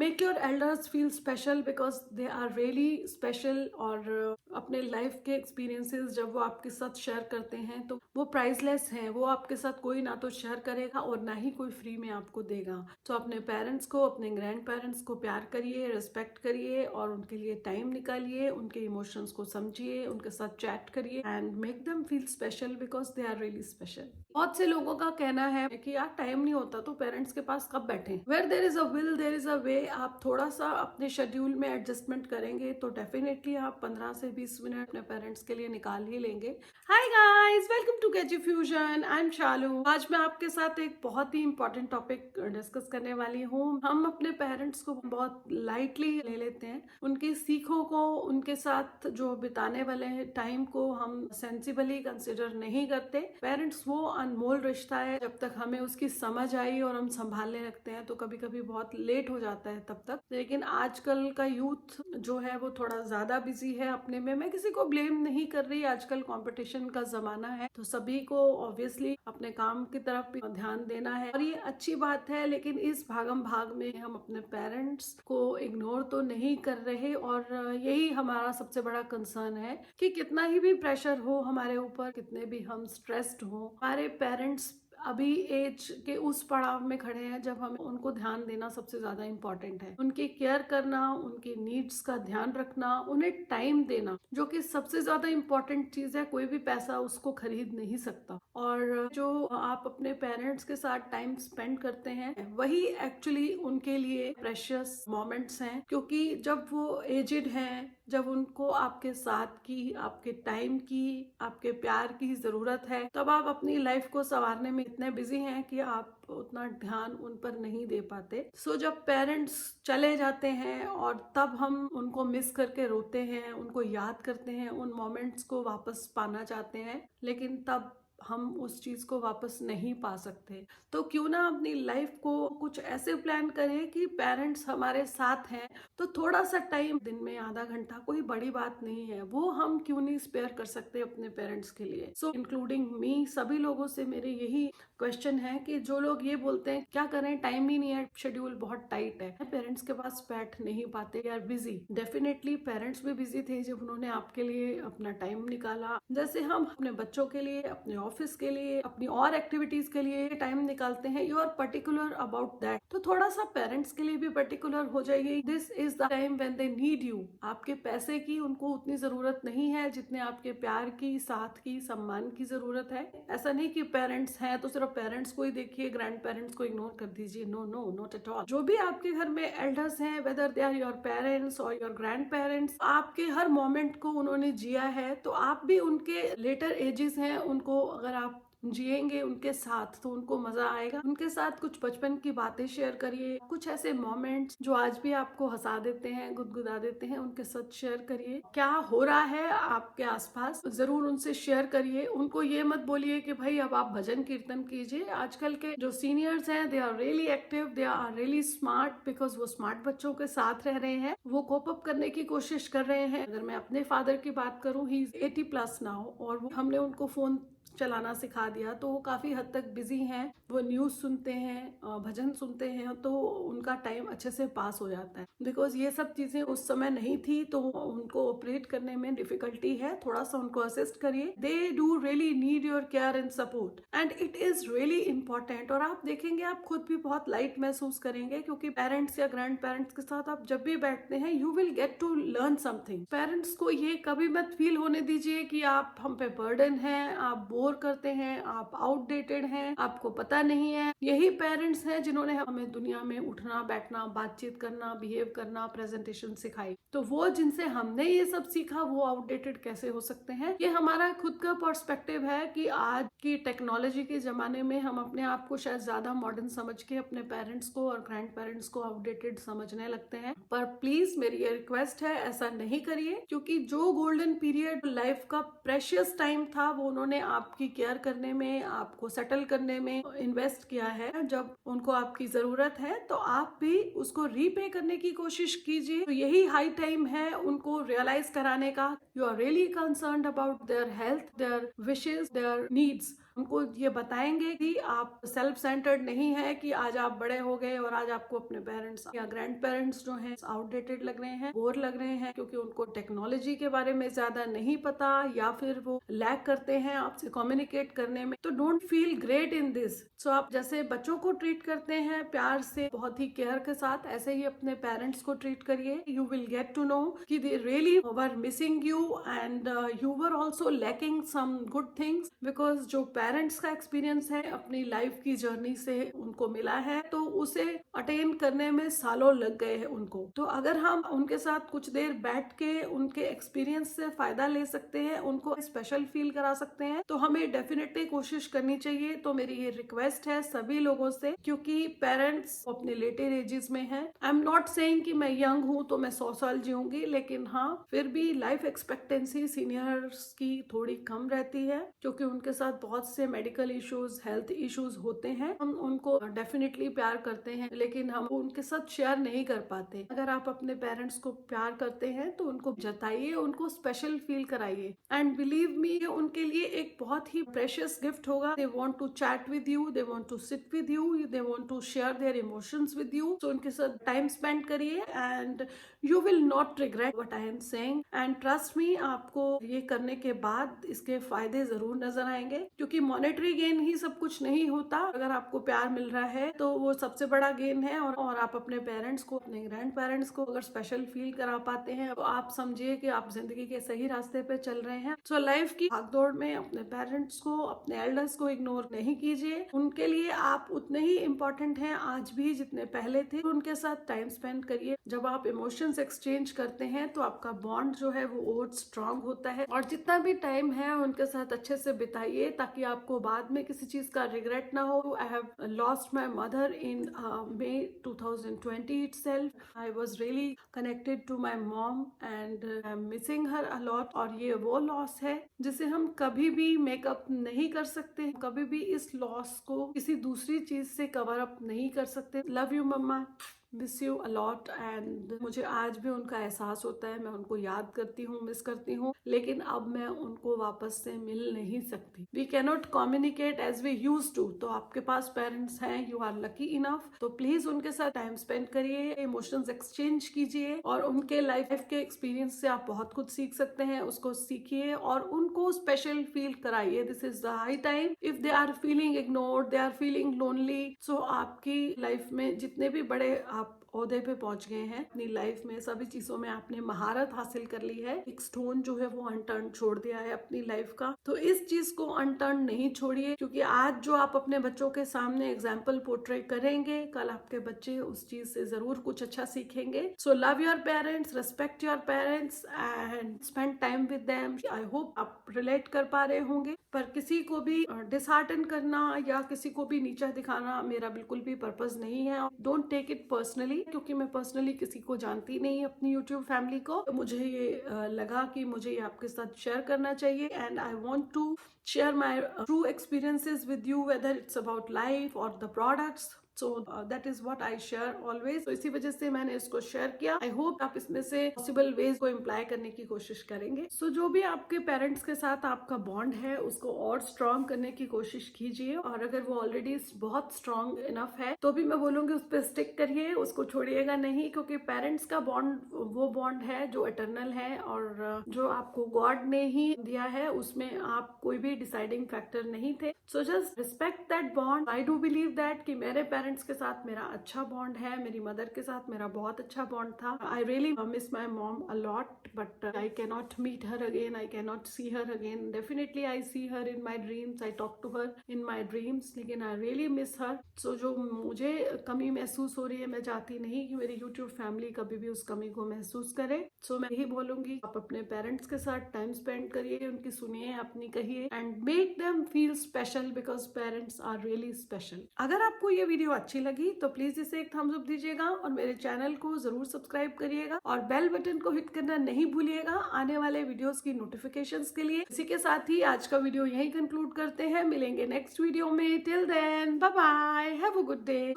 Make your elders feel special because they are really special. और अपने life के experiences जब वो आपके साथ शेयर करते हैं तो वो प्राइसलेस हैं। वो आपके साथ कोई ना तो शेयर करेगा और ना ही कोई फ्री में आपको देगा। तो अपने पेरेंट्स को, अपने ग्रैंड पेरेंट्स को प्यार करिए, रिस्पेक्ट करिए और उनके लिए टाइम निकालिए, उनके इमोशंस को समझिए, उनके साथ चैट करिए and make them feel special because they are really special. बहुत से लोगों का कहना है कि यार टाइम नहीं होता तो पेरेंट्स के पास कब बैठे। Where there is a will there is a way. आप थोड़ा सा अपने शेड्यूल में एडजस्टमेंट करेंगे तो डेफिनेटली आप 15 से 20 मिनट अपने पेरेंट्स के लिए निकाल ही लेंगे। Hi guys, welcome to KG fusion. I am Shalu. आज मैं आपके साथ एक बहुत ही इंपॉर्टेंट टॉपिक डिस्कस करने वाली हूँ। हम अपने पेरेंट्स को बहुत लाइटली ले लेते हैं, उनकी सीखों को, उनके साथ जो बिताने वाले टाइम को हम सेंसिबली कंसिडर नहीं करते। पेरेंट्स वो अनमोल रिश्ता है, जब तक हमें उसकी समझ आई और हम संभालने लगते हैं तो कभी कभी बहुत लेट हो जाता है तब तक। लेकिन आजकल का यूथ जो है वो थोड़ा ज्यादा बिजी है अपने में। मैं किसी को ब्लेम नहीं कर रही, आजकल कंपटीशन का जमाना है तो सभी को ऑब्वियसली अपने काम की तरफ भी ध्यान देना है और ये अच्छी बात है। लेकिन इस भागम भाग में हम अपने पेरेंट्स को इग्नोर तो नहीं कर रहे और यही हमारा सबसे बड़ा कंसर्न है कि कितना ही भी प्रेशर हो हमारे ऊपर, कितने भी हम स्ट्रेस्ड हो, हमारे पेरेंट्स अभी एज के उस पड़ाव में खड़े हैं जब हमें उनको ध्यान देना सबसे ज्यादा इम्पोर्टेंट है। उनकी केयर करना, उनकी नीड्स का ध्यान रखना, उन्हें टाइम देना, जो कि सबसे ज्यादा इम्पोर्टेंट चीज है। कोई भी पैसा उसको खरीद नहीं सकता। और जो आप अपने पेरेंट्स के साथ टाइम स्पेंड करते हैं वही एक्चुअली उनके लिए प्रेशियस मोमेंट्स हैं। क्योंकि जब वो एजेड हैं, जब उनको आपके साथ की, आपके टाइम की, आपके प्यार की जरूरत है, तब आप अपनी लाइफ को संवारने में इतने बिजी हैं कि आप उतना ध्यान उन पर नहीं दे पाते। सो जब पेरेंट्स चले जाते हैं और तब हम उनको मिस करके रोते हैं, उनको याद करते हैं, उन मोमेंट्स को वापस पाना चाहते हैं, लेकिन तब हम उस चीज को वापस नहीं पा सकते। तो क्यों ना अपनी लाइफ को कुछ ऐसे प्लान करें कि पेरेंट्स हमारे साथ हैं तो थोड़ा सा टाइम, दिन में आधा घंटा, कोई बड़ी बात नहीं है, वो हम क्यों नहीं स्पेयर कर सकते अपने पेरेंट्स के लिए। सो इंक्लूडिंग मी, सभी लोगों से मेरे यही क्वेश्चन है कि जो लोग ये बोलते हैं क्या करें, टाइम ही नहीं है, शेड्यूल बहुत टाइट है, पेरेंट्स के पास बैठ नहीं पाते, यार बिजी। डेफिनेटली पेरेंट्स भी बिजी थे जब उन्होंने आपके लिए अपना टाइम निकाला। जैसे हम अपने बच्चों के लिए, अपने ऑफिस के लिए, अपनी और एक्टिविटीज के लिए टाइम निकालते हैं, you are particular about that, तो थोड़ा सा पेरेंट्स के लिए भी पर्टिकुलर हो जाइए। This is the time when they need you. आपके पैसे की उनको उतनी जरूरत नहीं है जितने आपके प्यार की, साथ की, सम्मान की जरूरत है। ऐसा नहीं कि पेरेंट्स हैं तो सिर्फ पेरेंट्स को ही देखिए, ग्रैंड पेरेंट्स को इग्नोर कर दीजिए। No no, not at all. जो भी आपके घर में एल्डर्स हैं, whether they are your parents और योर ग्रैंड पेरेंट्स, आपके हर मोमेंट को उन्होंने जिया है तो आप भी उनके लेटर एजेस हैं, उनको अगर आप जिएंगे उनके साथ तो उनको मजा आएगा। उनके साथ कुछ बचपन की बातें शेयर करिए, कुछ ऐसे मोमेंट्स जो आज भी आपको हंसा देते हैं, गुदगुदा देते हैं, उनके साथ शेयर करिए। क्या हो रहा है आपके आसपास जरूर उनसे शेयर करिए। उनको ये मत बोलिए कि भाई अब आप भजन कीर्तन कीजिए। आजकल के जो सीनियर्स हैं, they are really active, they are really smart, because वो स्मार्ट बच्चों के साथ रह रहे हैं, वो कोप अप करने की कोशिश कर रहे हैं। अगर मैं अपने फादर की बात करूं, ही इज 80+ नाउ और हमने उनको फोन चलाना सिखा दिया तो वो काफी हद तक बिजी हैं। वो न्यूज सुनते हैं, भजन सुनते हैं, तो उनका टाइम अच्छे से पास हो जाता है। बिकॉज ये सब चीजें उस समय नहीं थी तो उनको ऑपरेट करने में डिफिकल्टी है। थोड़ा सा उनको असिस्ट करिए। They do really need your care and support and it is really important. और आप देखेंगे आप खुद भी बहुत लाइट महसूस करेंगे, क्योंकि पेरेंट्स या ग्रैंड पेरेंट्स के साथ आप जब भी बैठते हैं you will get to learn something. Parents को ये कभी मत फील होने दीजिए कि आप हम पे बर्डन हैं, आप बोर करते हैं, आप आउटडेटेड हैं, आपको पता नहीं है। यही पेरेंट्स हैं जिन्होंने हमें दुनिया में उठना, बैठना, बातचीत करना, बिहेव करना, प्रेजेंटेशन सिखाई। तो वो जिनसे हमने ये सब सीखा वो आउटडेटेड कैसे हो सकते हैं। ये हमारा खुद का पर्सपेक्टिव है कि आज की टेक्नोलॉजी के जमाने में हम अपने आप को शायद ज्यादा मॉडर्न समझ के अपने पेरेंट्स को और ग्रैंड पेरेंट्स को आउटडेटेड समझने लगते हैं। पर प्लीज मेरी ये रिक्वेस्ट है, ऐसा नहीं करिए, क्योंकि जो गोल्डन पीरियड लाइफ का प्रेशियस टाइम था वो उन्होंने आपकी केयर करने में, आपको सेटल करने में इन्वेस्ट किया है। जब उनको आपकी जरूरत है तो आप भी उसको रीपे करने की कोशिश कीजिए। तो यही हाई टाइम है उनको रियलाइज कराने का। You are really concerned about their health, their wishes, their needs. उनको ये बताएंगे कि आप सेल्फ सेंटर्ड नहीं है, कि आज आप बड़े हो गए और आज आपको अपने पेरेंट्स या ग्रैंड पेरेंट्स जो हैं आउटडेटेड लग रहे हैं, बोर लग रहे हैं, क्योंकि उनको टेक्नोलॉजी के बारे में ज्यादा नहीं पता या फिर वो लैक करते हैं आपसे कम्युनिकेट करने में। तो don't feel great in this. So आप जैसे बच्चों को ट्रीट करते हैं प्यार से, बहुत ही केयर के साथ, ऐसे ही अपने पेरेंट्स को ट्रीट करिए। You will get to know कि they really were missing you and you were also lacking some good things, because जो पेरेंट्स का एक्सपीरियंस है अपनी लाइफ की जर्नी से उनको मिला है, तो उसे अटेन करने में सालों लग गए हैं उनको। तो अगर हम उनके साथ कुछ देर बैठ के उनके एक्सपीरियंस से फायदा ले सकते हैं, उनको स्पेशल फील करा सकते हैं, तो हमें डेफिनेटली कोशिश करनी चाहिए। तो मेरी ये रिक्वेस्ट है सभी लोगों से, क्योंकि पेरेंट्स अपने लेटर एजेस में हैं। आई एम नॉट सेइंग कि मैं यंग हूँ तो मैं 100 साल जीऊंगी, लेकिन हाँ फिर भी लाइफ एक्सपेक्टेंसी सीनियर्स की थोड़ी कम रहती है, क्योंकि उनके साथ बहुत से मेडिकल इश्यूज, हेल्थ इश्यूज होते हैं। हम उनको डेफिनेटली प्यार करते हैं, लेकिन हम उनके साथ शेयर नहीं कर पाते। अगर आप अपने पेरेंट्स को प्यार करते हैं तो उनको जताइए, उनको स्पेशल फील कराइए, एंड बिलीव मी उनके लिए एक बहुत ही प्रेशियस गिफ्ट होगा। They want to chat with you, they want to sit with you, they want to share their emotions with you. तो उनके साथ टाइम स्पेंड करिए and you will not regret what I am saying. And trust me, आपको ये करने के बाद इसके फायदे जरूर नजर आएंगे, क्योंकि मॉनेटरी गेन ही सब कुछ नहीं होता। अगर आपको प्यार मिल रहा है तो वो सबसे बड़ा गेन है, और आप अपने पेरेंट्स को, अपने ग्रैंड पेरेंट्स को अगर स्पेशल फील करा पाते हैं तो आप समझिए कि आप जिंदगी के सही रास्ते पे चल रहे हैं। सो लाइफ की भागदौड़ में अपने पेरेंट्स को, अपने एल्डर्स को इग्नोर नहीं कीजिए। उनके लिए आप उतने ही इम्पोर्टेंट हैं आज भी जितने पहले थे। उनके साथ टाइम स्पेंड करिए। जब आप इमोशंस एक्सचेंज करते हैं तो आपका बॉन्ड जो है वो और स्ट्रांग होता है, और जितना भी टाइम है उनके साथ अच्छे से बिताइए, ताकि आपको बाद में किसी चीज का रिग्रेट ना हो। I have lost my mother in May 2020 itself. I was really connected to my mom and I'm missing her a lot. और ये वो लॉस है जिसे हम कभी भी मेकअप नहीं कर सकते, कभी भी इस लॉस को किसी दूसरी चीज से कवर अप नहीं कर सकते। Love you mama, miss you a lot. And मुझे आज भी उनका एहसास होता है, मैं उनको याद करती हूँ, मिस करती हूँ, लेकिन अब मैं उनको वापस से मिल नहीं सकती। We cannot communicate as we use to. तो आपके पास पेरेंट्स हैं, यू आर लकी इनफ, तो प्लीज उनके साथ टाइम स्पेंड करिए, इमोशंस एक्सचेंज कीजिए, और उनके लाइफ के एक्सपीरियंस से आप बहुत कुछ सीख सकते हैं, उसको सीखिए और उनको स्पेशल फील कराइए। This is the high time. If they are feeling ignored, they are feeling lonely, so आपकी लाइफ में जितने भी बड़े आप ओहदे पे पहुंच गए हैं अपनी लाइफ में, सभी चीजों में आपने महारत हासिल कर ली है, एक स्टोन जो है वो अनटर्न छोड़ दिया है अपनी लाइफ का, तो इस चीज को अनटर्न नहीं छोड़िए, क्योंकि आज जो आप अपने बच्चों के सामने एग्जाम्पल पोर्ट्रे करेंगे, कल आपके बच्चे उस चीज से जरूर कुछ अच्छा सीखेंगे। So love your parents, respect your parents and spend time with them. I hope आप रिलेट कर पा रहे होंगे, पर किसी को भी डिसहार्टन करना या किसी को भी नीचा दिखाना मेरा बिल्कुल भी पर्पस नहीं है। डोंट टेक इट पर्सनली, क्योंकि मैं पर्सनली किसी को जानती नहीं अपनी यूट्यूब फैमिली को, तो मुझे ये लगा कि मुझे ये आपके साथ शेयर करना चाहिए। And I want to share my true experiences with you, whether it's about life और the products. So that is what I share always. तो इसी वजह से मैंने इसको शेयर किया। आई होप आप इसमें से पॉसिबल वेज को इम्प्लाई करने की कोशिश करेंगे। सो जो भी आपके पेरेंट्स के साथ आपका बॉन्ड है उसको और स्ट्रॉन्ग करने की कोशिश कीजिए, और अगर वो ऑलरेडी बहुत स्ट्रॉन्ग इनफ है तो भी मैं बोलूंगी उस पर स्टिक करिए, उसको छोड़िएगा नहीं, क्योंकि पेरेंट्स का बॉन्ड वो बॉन्ड है जो इटर्नल है, और जो आपको गॉड ने ही दिया है, उसमें आप कोई भी डिसाइडिंग फैक्टर नहीं थे। So just respect that bond. I do believe that कि मेरे पेरेंट्स के साथ मेरा अच्छा बॉन्ड है, मेरी मदर के साथ मेरा बहुत अच्छा बॉन्ड था। I really miss my mom a lot, but I cannot meet her again, I cannot see her again. Definitely I see her in my dreams, I talk to her in my dreams, लेकिन I really miss her. सो जो मुझे कमी महसूस हो रही है, मैं चाहती नहीं कि मेरी यूट्यूब फैमिली कभी भी उस कमी को महसूस करे। सो मैं यही बोलूंगी, आप अपने पेरेंट्स के साथ टाइम स्पेंड करिए, उनकी सुनिए, अपनी कहिए, and make them feel special, because parents are really special. अगर आपको ये वीडियो अच्छी लगी तो प्लीज इसे एक थम्स अप दीजिएगा, और मेरे चैनल को जरूर सब्सक्राइब करिएगा, और बेल बटन को हिट करना नहीं भूलिएगा आने वाले वीडियोस की नोटिफिकेशंस के लिए। इसी के साथ ही आज का वीडियो यहीं कंक्लूड करते हैं, मिलेंगे नेक्स्ट वीडियो में। Till then bye bye, have a good day.